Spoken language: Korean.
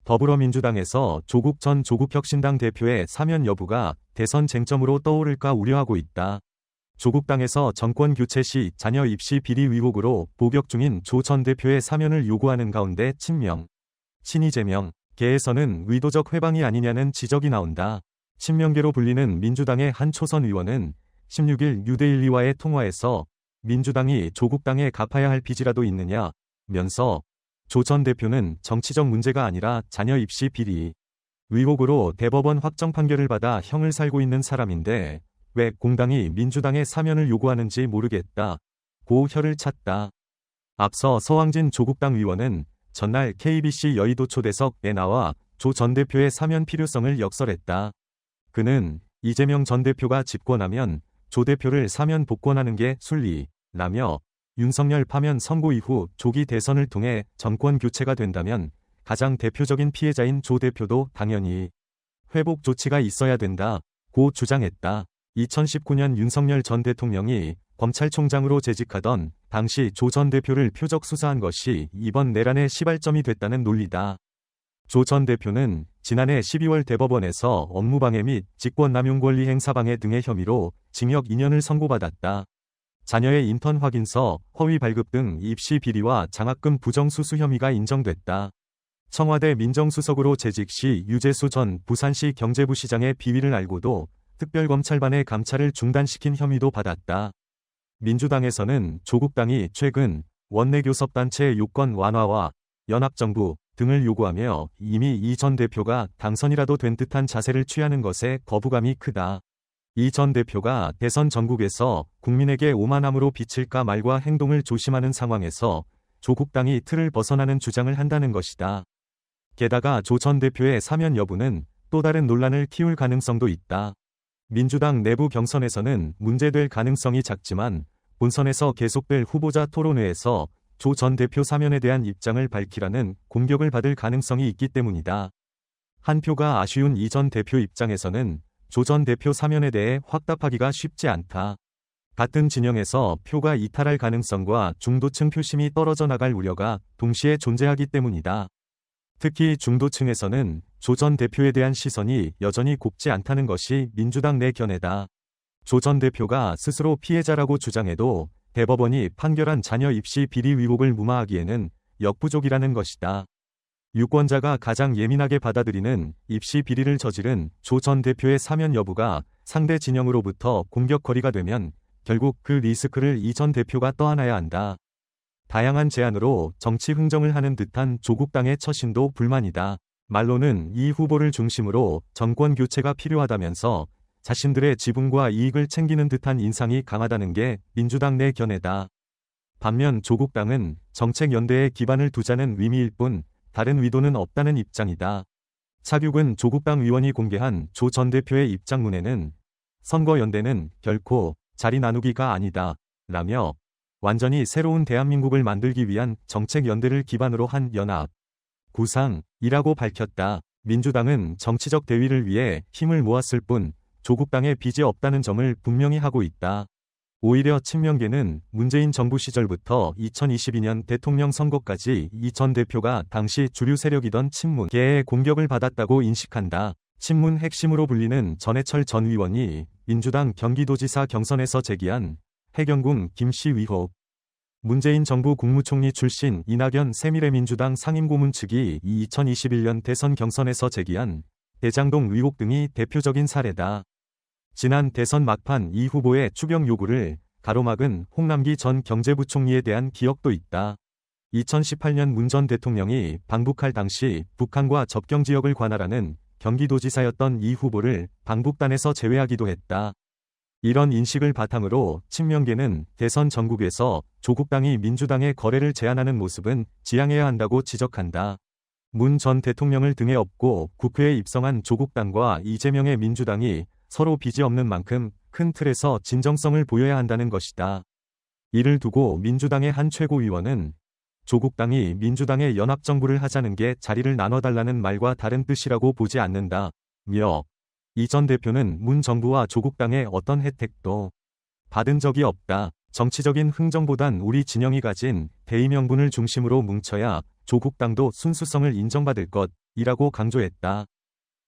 더불어민주당에서 조국 전 조국혁신당 대표의 사면 여부가 대선 쟁점으로 떠오를까 우려하고 있다. 조국당에서 정권 교체 시 자녀 입시 비리 의혹으로 복역 중인 조 전 대표의 사면을 요구하는 가운데 친명, 친이재명 계에서는 의도적 회방이 아니냐는 지적이 나온다. 친명계로 불리는 민주당의 한 초선 의원은 16일 뉴데일리와의 통화에서 민주당이 조국당에 갚아야 할 빚이라도 있느냐면서 조 전 대표는 정치적 문제가 아니라 자녀 입시 비리 의혹으로 대법원 확정 판결을 받아 형을 살고 있는 사람인데 왜 공당이 민주당의 사면을 요구하는지 모르겠다 고 혀를 찼다. 앞서 서왕진 조국당 의원은 전날 KBC 여의도 초대석에 나와 조 전 대표의 사면 필요성을 역설했다. 그는 이재명 전 대표가 집권하면 조 대표를 사면 복권하는 게 순리라며 윤석열 파면 선고 이후 조기 대선을 통해 정권 교체가 된다면 가장 대표적인 피해자인 조 대표도 당연히 회복 조치가 있어야 된다고 주장했다. 2019년 윤석열 전 대통령이 검찰총장으로 재직하던 당시 조 전 대표를 표적 수사한 것이 이번 내란의 시발점이 됐다는 논리다. 조 전 대표는 지난해 12월 대법원에서 업무방해 및 직권남용 권리 행사방해 등의 혐의로 징역 2년을 선고받았다. 자녀의 인턴 확인서, 허위 발급 등 입시 비리와 장학금 부정수수 혐의가 인정됐다. 청와대 민정수석으로 재직 시 유재수 전 부산시 경제부시장의 비위를 알고도 특별검찰반의 감찰을 중단시킨 혐의도 받았다. 민주당에서는 조국당이 최근 원내교섭단체 요건 완화와 연합정부 등을 요구하며 이미 이 전 대표가 당선이라도 된 듯한 자세를 취하는 것에 거부감이 크다. 이 전 대표가 대선 전국에서 국민에게 오만함으로 비칠까 말과 행동을 조심하는 상황에서 조국당이 틀을 벗어나는 주장을 한다는 것이다. 게다가 조 전 대표의 사면 여부는 또 다른 논란을 키울 가능성도 있다. 민주당 내부 경선에서는 문제될 가능성이 작지만 본선에서 계속될 후보자 토론회에서 조 전 대표 사면에 대한 입장을 밝히라는 공격을 받을 가능성이 있기 때문이다. 한 표가 아쉬운 이 전 대표 입장에서는 조 전 대표 사면에 대해 확답하기가 쉽지 않다. 같은 진영에서 표가 이탈할 가능성과 중도층 표심이 떨어져 나갈 우려가 동시에 존재하기 때문이다. 특히 중도층에서는 조 전 대표에 대한 시선이 여전히 곱지 않다는 것이 민주당 내 견해다. 조 전 대표가 스스로 피해자라고 주장해도 대법원이 판결한 자녀 입시 비리 의혹을 무마하기에는 역부족이라는 것이다. 유권자가 가장 예민하게 받아들이는 입시 비리를 저지른 조 전 대표의 사면 여부가 상대 진영으로부터 공격거리가 되면 결국 그 리스크를 이 전 대표가 떠안아야 한다. 다양한 제안으로 정치 흥정을 하는 듯한 조국당의 처신도 불만이다. 말로는 이 후보를 중심으로 정권 교체가 필요하다면서 자신들의 지분과 이익을 챙기는 듯한 인상이 강하다는 게 민주당 내 견해다. 반면 조국당은 정책 연대에 기반을 두자는 의미일 뿐 다른 의도는 없다는 입장이다. 차규근 조국당 의원이 공개한 조 전 대표의 입장문에는 선거연대는 결코 자리 나누기가 아니다 라며 완전히 새로운 대한민국을 만들기 위한 정책 연대를 기반으로 한 연합 구상이라고 밝혔다. 민주당은 정치적 대위를 위해 힘을 모았을 뿐 조국당에 빚이 없다는 점을 분명히 하고 있다. 오히려 친명계는 문재인 정부 시절부터 2022년 대통령 선거까지 이 전 대표가 당시 주류 세력이던 친문계의 공격을 받았다고 인식한다. 친문 핵심으로 불리는 전해철 전 의원이 민주당 경기도지사 경선에서 제기한 해경궁 김씨 의혹, 문재인 정부 국무총리 출신 이낙연 새미래민주당 상임고문 측이 2021년 대선 경선에서 제기한 대장동 의혹 등이 대표적인 사례다. 지난 대선 막판 이 후보의 추경 요구를 가로막은 홍남기 전 경제부총리에 대한 기억도 있다. 2018년 문 전 대통령이 방북할 당시 북한과 접경지역을 관할하는 경기도지사였던 이 후보를 방북단에서 제외하기도 했다. 이런 인식을 바탕으로 친명계는 대선 전국에서 조국당이 민주당의 거래를 제안하는 모습은 지양해야 한다고 지적한다. 문 전 대통령을 등에 업고 국회에 입성한 조국당과 이재명의 민주당이 서로 빚이 없는 만큼 큰 틀에서 진정성을 보여야 한다는 것이다. 이를 두고 민주당의 한 최고위원은 조국당이 민주당의 연합정부를 하자는 게 자리를 나눠달라는 말과 다른 뜻이라고 보지 않는다며 이 전 대표는 문 정부와 조국당의 어떤 혜택도 받은 적이 없다. 정치적인 흥정보단 우리 진영이 가진 대의명분을 중심으로 뭉쳐야 조국당도 순수성을 인정받을 이라고 강조했다.